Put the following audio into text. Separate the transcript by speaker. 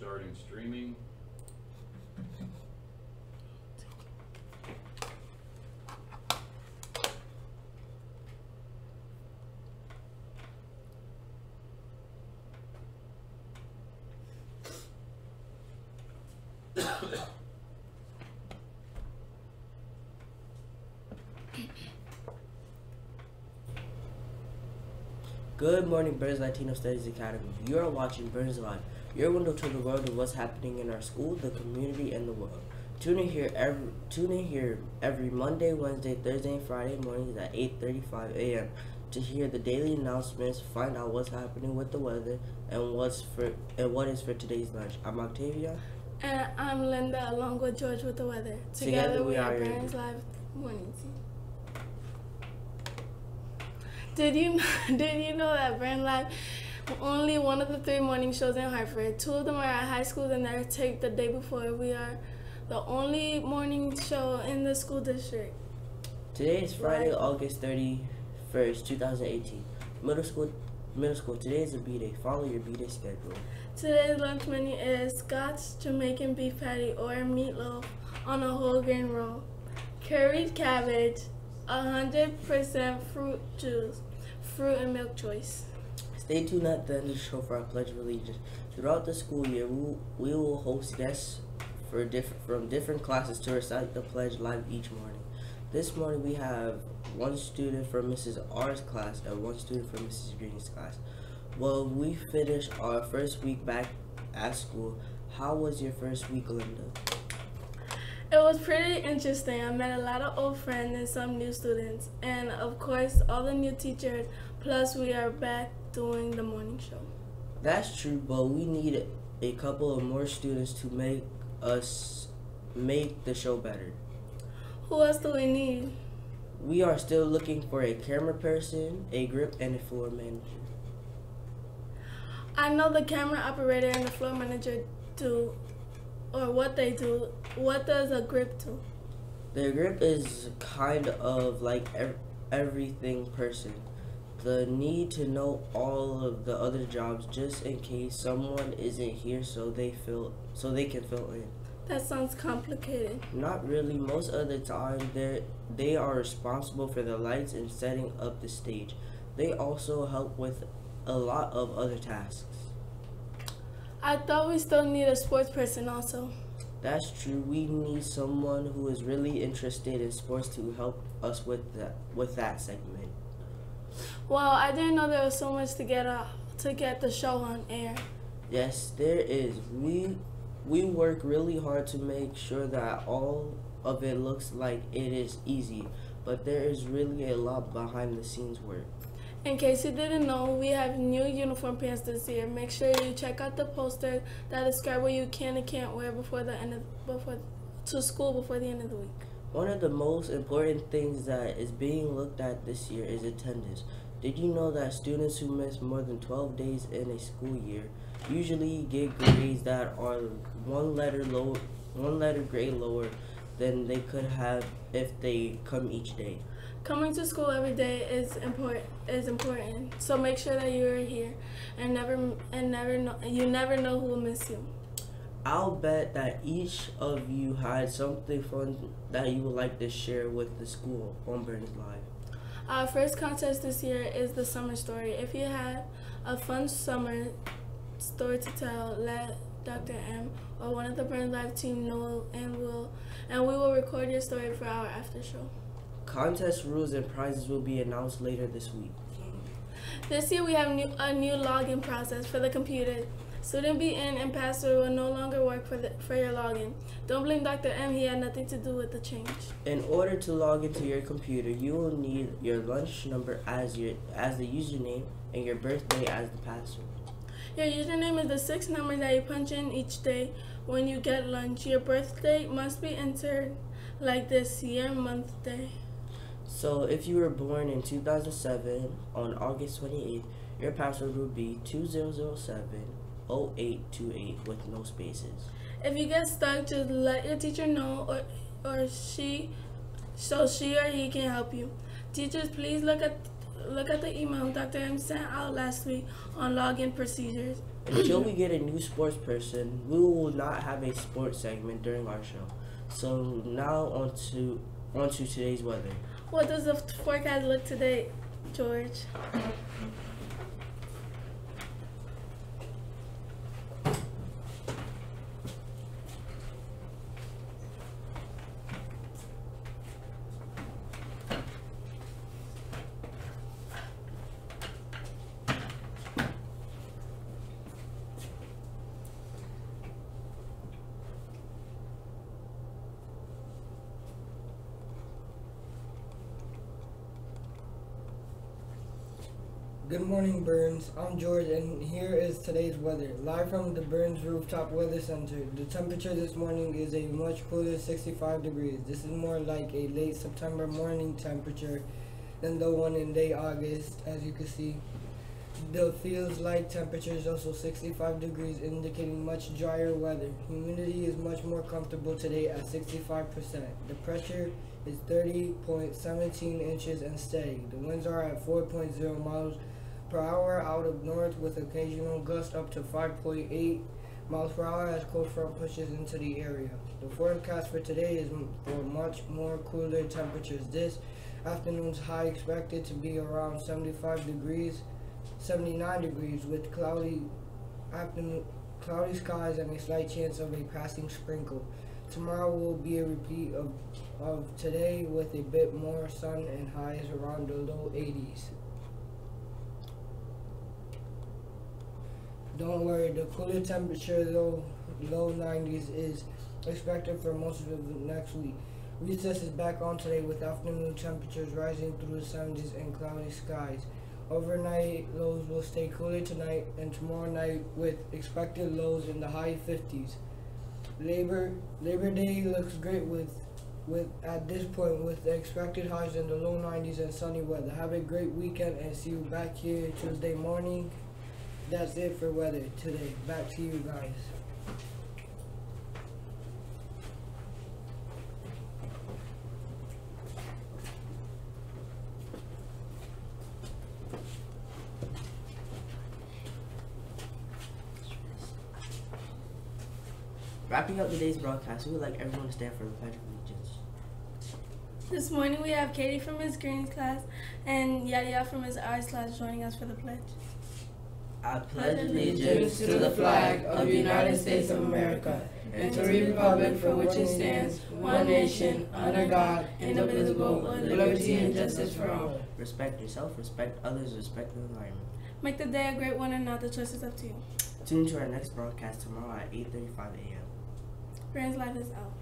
Speaker 1: starting streaming.
Speaker 2: Good morning, Burns Latino Studies Academy. You are watching Burns Live, your window to the world of what's happening in our school, the community, and the world. Tune in here every Monday, Wednesday, Thursday, and Friday mornings at 8:35 a.m. to hear the daily announcements, find out what's happening with the weather, and what is for today's lunch. I'm Octavia.
Speaker 3: And I'm Linda, along with George with the weather. Together we are Burns Live Morning Team. Did you know that Burns Live only one of the 3 morning shows in Hartford? 2 of them are at high schools and they're taped the day before. We are the only morning show in the school district.
Speaker 2: Today is Friday, August 31st, 2018. Middle school, today is a B-Day. Follow your B-Day schedule.
Speaker 3: Today's lunch menu is Scott's Jamaican beef patty or meatloaf on a whole grain roll, curried cabbage, 100% fruit juice, fruit and milk choice.
Speaker 2: Stay tuned at the end of the show for our Pledge of Allegiance. Throughout the school year, we will host guests from different classes to recite the pledge live each morning. This morning we have 1 student from Mrs. R's class and 1 student from Mrs. Green's class. Well, we finished our first week back at school. How was your first week, Linda?
Speaker 3: It was pretty interesting. I met a lot of old friends and some new students, and of course all the new teachers, plus we are back doing the morning show.
Speaker 2: That's true, but we need a couple of more students to make the show better.
Speaker 3: Who else do we need?
Speaker 2: We are still looking for a camera person, a grip, and a floor manager.
Speaker 3: I know the camera operator and the floor manager do, or what they do. What does a grip do?
Speaker 2: The grip is kind of like everything person. The need to know all of the other jobs just in case someone isn't here so they can fill in.
Speaker 3: That sounds complicated.
Speaker 2: Not really. Most of the time they are responsible for the lights and setting up the stage. They also help with a lot of other tasks.
Speaker 3: I thought we still need a sports person also.
Speaker 2: That's true. We need someone who is really interested in sports to help us with that segment.
Speaker 3: Wow, I didn't know there was so much to get the show on air.
Speaker 2: Yes, there is. We work really hard to make sure that all of it looks like it is easy, but there is really a lot behind the scenes work.
Speaker 3: In case you didn't know, we have new uniform pants this year. Make sure you check out the posters that describe what you can and can't wear to school before the end of the week.
Speaker 2: One of the most important things that is being looked at this year is attendance. Did you know that students who miss more than 12 days in a school year usually get grades that are one letter grade lower than they could have if they come each day?
Speaker 3: Coming to school every day is important. So make sure that you are here, and you never know who will miss you.
Speaker 2: I'll bet that each of you had something fun that you would like to share with the school on Burns Live.
Speaker 3: Our first contest this year is the summer story. If you had a fun summer story to tell, let Dr. M or one of the Burns Live team know, and we will record your story for our after show.
Speaker 2: Contest rules and prizes will be announced later this week.
Speaker 3: This year we have a new login process for the computer. Student BN and password will no longer work for your login. Don't blame Dr. M, he had nothing to do with the change.
Speaker 2: In order to log into your computer, you will need your lunch number as the username and your birthday as the password.
Speaker 3: Your username is the 6 number that you punch in each day when you get lunch. Your birthday must be entered like this: year, month, day.
Speaker 2: So if you were born in 2007 on August 28th, your password will be 2007-0828 with no spaces.
Speaker 3: If you get stuck, just let your teacher know so she or he can help you. Teachers, please look at the email Dr. M sent out last week on login procedures.
Speaker 2: Until we get a new sports person, we will not have a sports segment during our show. So now on to today's weather.
Speaker 3: What does the forecast look today, George?
Speaker 1: Good morning, Burns. I'm George, and here is today's weather. Live from the Burns Rooftop Weather Center. The temperature this morning is a much cooler 65 degrees. This is more like a late September morning temperature than the one in late August, as you can see. The feels like temperature is also 65 degrees, indicating much drier weather. Humidity is much more comfortable today at 65%. The pressure is 30.17 inches and steady. The winds are at 4.0 miles per hour out of north with occasional gusts up to 5.8 miles per hour as cold front pushes into the area. The forecast for today is for much more cooler temperatures. This afternoon's high expected to be around 79 degrees with cloudy skies and a slight chance of a passing sprinkle. Tomorrow will be a repeat of today with a bit more sun and highs around the low 80s. Don't worry, the cooler temperature, low 90s, is expected for most of the next week. Recess is back on today with afternoon temperatures rising through the 70s and cloudy skies. Overnight lows will stay cooler tonight and tomorrow night with expected lows in the high 50s. Labor Day looks great with at this point with the expected highs in the low 90s and sunny weather. Have a great weekend and see you back here Tuesday morning. That's it for weather today. Back to you guys.
Speaker 2: Wrapping up today's broadcast, we would like everyone to stand for the Pledge of Allegiance.
Speaker 3: This morning we have Katie from Ms. Green's class and Yaya from Ms. R's class joining us for the pledge.
Speaker 2: I pledge
Speaker 4: Allegiance to the flag of the United States of America and to the republic for which it stands, one nation, under God, indivisible, with liberty and justice for all.
Speaker 2: Respect yourself, respect others, respect the environment.
Speaker 3: Make the day a great one and now the choice is up to you.
Speaker 2: Tune in to our next broadcast tomorrow at 8:35 a.m.
Speaker 3: Burns Live is out.